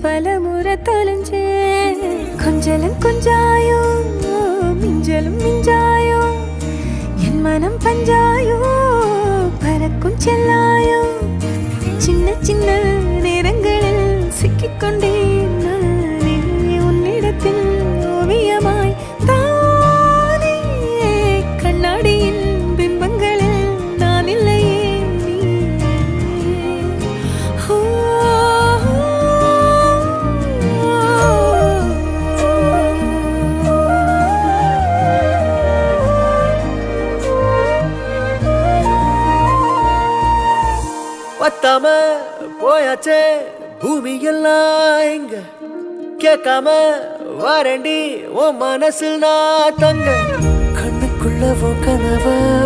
பலமுறை தொலைஞ்சே கொஞ்சலும் கொஞ்சாயோ மிஞ்சலும் மிஞ்சாயோ என் மனம் பஞ்சாயோ பறக்கும் செல்லாயோ சின்ன சின்ன நேரங்களில் சிக்கிக்கொண்டேன் நானே உன்னிடத்தில் ஓவியமாய் தானே கண்ணாடியின் பிம்பங்களில் நான் இல்லையே பத்தாம போயாச்சே பூமி எல்லாம் எங்க கேட்காம வாரண்டி உன் மனசில் நான் தங்க கண்ணுக்குள்ள உன் கனவ